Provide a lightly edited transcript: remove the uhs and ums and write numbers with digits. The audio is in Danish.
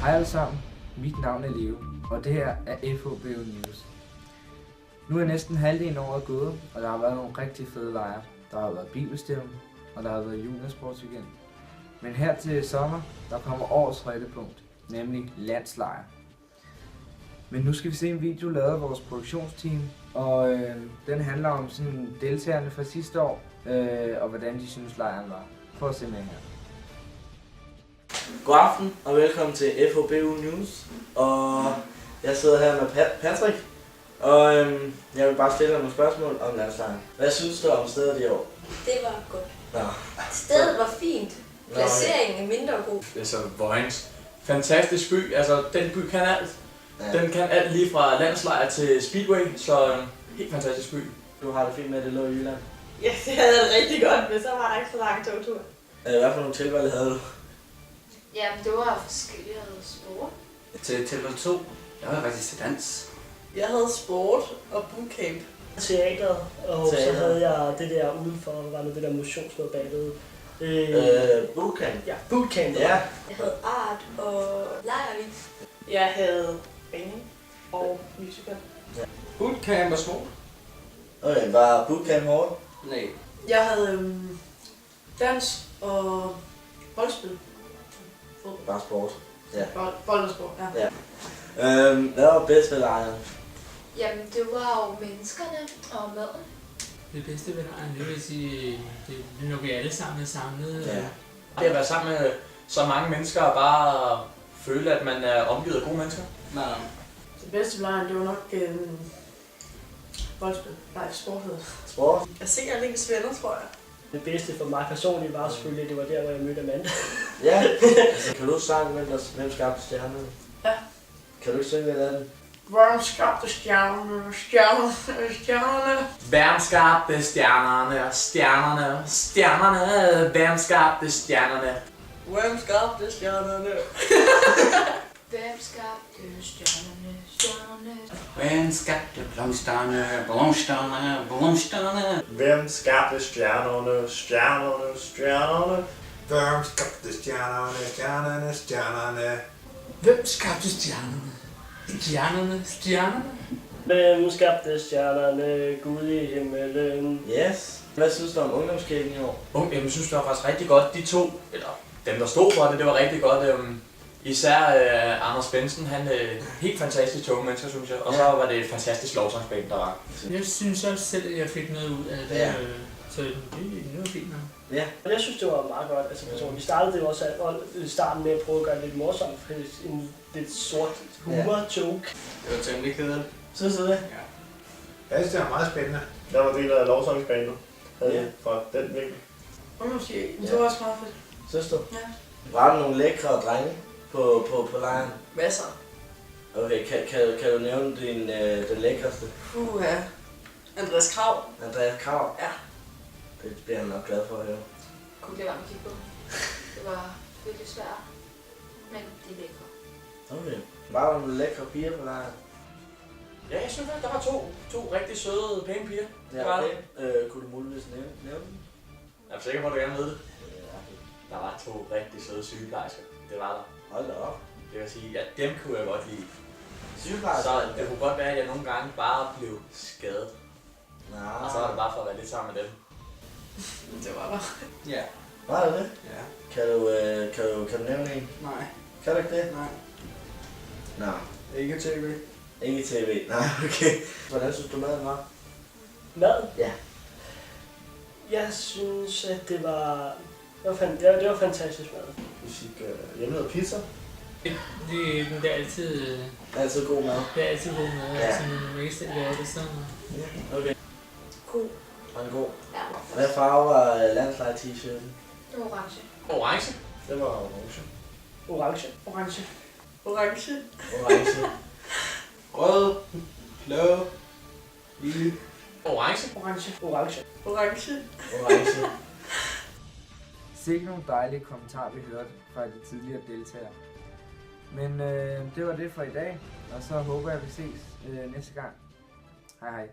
Hej alle sammen, mit navn er Leo, og det her er FHBO News. Nu er næsten halvdelen af året gået, og der har været nogle rigtig fede lejre. Der har været bibelstævne, og der har været juniorsportsweekend. Men her til sommer, der kommer årets højdepunkt, nemlig landslejr. Men nu skal vi se en video lavet af vores produktionsteam, og den handler om sådan deltagerne fra sidste år, og hvordan de synes lejren var. Prøv at se med her. God aften og velkommen til FHBO News, og jeg sidder her med Patrick, og jeg vil bare stille dig nogle spørgsmål om landslejren. Hvad synes du om stedet i år? Det var godt. Nå. Stedet var fint. Placeringen er mindre god. Altså Vojens. Fantastisk by, altså den by kan alt. Ja. Den kan alt lige fra landslejr til Speedway, så helt fantastisk by. Du har det fint med, at det lå i Jylland. Ja, det havde jeg rigtig godt, men så var der ikke så lang togtur. Hvad for nogle tilvalg havde du? Ja, det var forskellige sport. Til tilvalg 2, jeg var faktisk til dans. Jeg havde sport og bootcamp. Teateret, og så havde jeg det der udenfor, var det der motionsnød bagved. Bootcamp. Ja, bootcamp. Ja. Jeg havde art og lejrvis. Jeg havde bane og musical. Ja. Bootcamp og sport? Okay, var bootcamp hårdt? Nej. Jeg havde dans og boldspil. Bare sport. Ja. Bold og sport, ja. Hvad var bedst ved lejren? Jamen, det var jo menneskerne og maden. Det bedste ved lejren, det vil sige, det er når vi alle sammen er samlet. Ja. Det at være sammen med så mange mennesker og bare føle, at man er omgivet af gode mennesker. Nej. Det bedste ved lejren, det var nok boldspil. Nej, sport hedder det. Sport? Jeg ser alle ens venner, tror jeg. Det bedste for mig personligt var selvfølgelig, det var der, hvor jeg mødte Amanda. Ja. Altså, kan du sange, hvem skabte stjernerne? Ja. Kan du ikke synge lidt af den? Hvem skabte stjernerne? Stjernerne. Hvem skabte stjernerne, stjernerne, stjernerne, hvem skabte stjernerne? Hvem skabte stjernerne? Hvem skabte stjernerne, stjernerne? Hvem skabte blomsterne, blomsterne, blomsterne? Hvem skabte stjernerne, stjernerne, stjernerne? Hvem skabte stjernerne, stjernerne, stjernerne? Hvem skabte stjernerne? Stjernerne, stjernerne? Hvem skabte stjernerne, Gud i himmelen? Yes. Hvad synes du om ungdomskirken i år? Jeg synes, det var faktisk rigtig godt. De to, eller dem der stod for det var rigtig godt. Især Anders Benson, han helt fantastisk unge mennesker, synes jeg. Og så var det et fantastisk lovsangsband, der var. Jeg synes også selv, at jeg fik noget ud af det. Ja. Så det var fint nok. Ja. Jeg synes, det var meget godt. Altså, personligt. Vi startede det også i starten med at prøve at gøre det lidt morsomt, for en lidt sort humor-joke. Det var temmelig kedeligt. Synes du det? Jeg synes, det var meget spændende. Jeg var del af lovsangsbanen. Ja. Fra den vinkel. Ungdomskirken, det var også meget fedt. Synes du? Ja. Var der nogle lækre drenge på lejren? Masser. Okay, kan du nævne den lækreste? Ja. Andreas Krav. Andreas Krav? Ja. Det bliver han nok glad for at høre. Kunne det være med at kigge på. Det var virkelig svært, men det er lækker. Okay. Var der nogle lækre piger på lejren? Ja, jeg synes faktisk, der var to rigtig søde, pæne piger. Ja, okay. Kunne du muligvis nævne dem? Jeg er sikker på, at du gerne ved det. Ja. Der var to rigtig søde sygeplejersker. Det var der. Hold da op. Det vil sige, at dem kunne jeg godt lide. Sygeplejersker? Så det kunne godt være, at jeg nogle gange bare blev skadet. Nej. Og så var det bare for at være lidt sammen med dem. Det var der. Ja. Var det det? Ja. Kan du nævne en? Nej. Kan du ikke det? Nej. Nej. Ikke tv. Ikke tv. Nej, okay. Hvordan synes du maden var? Mad? Ja. Jeg synes, at det var fantastisk mad. Vi fik hjemmelavet pizza. Det er altid, Altid god mad. det er altid god mad. Ja. Altså, når man ikke selv laver det, så... Ja. Okay. God. Var den god? Ja. Hvad farve var landslejr-t-shirten? Det var orange. Orange. Det var orange. Orange. Orange. Orange. Orange. Rød. Blå. Lille. Orange. Orange. Orange. Orange. Orange. Sikke nogle dejlige kommentarer, vi hørte fra de tidligere deltagere. Men det var det for i dag, og så håber jeg, vi ses næste gang. Hej hej.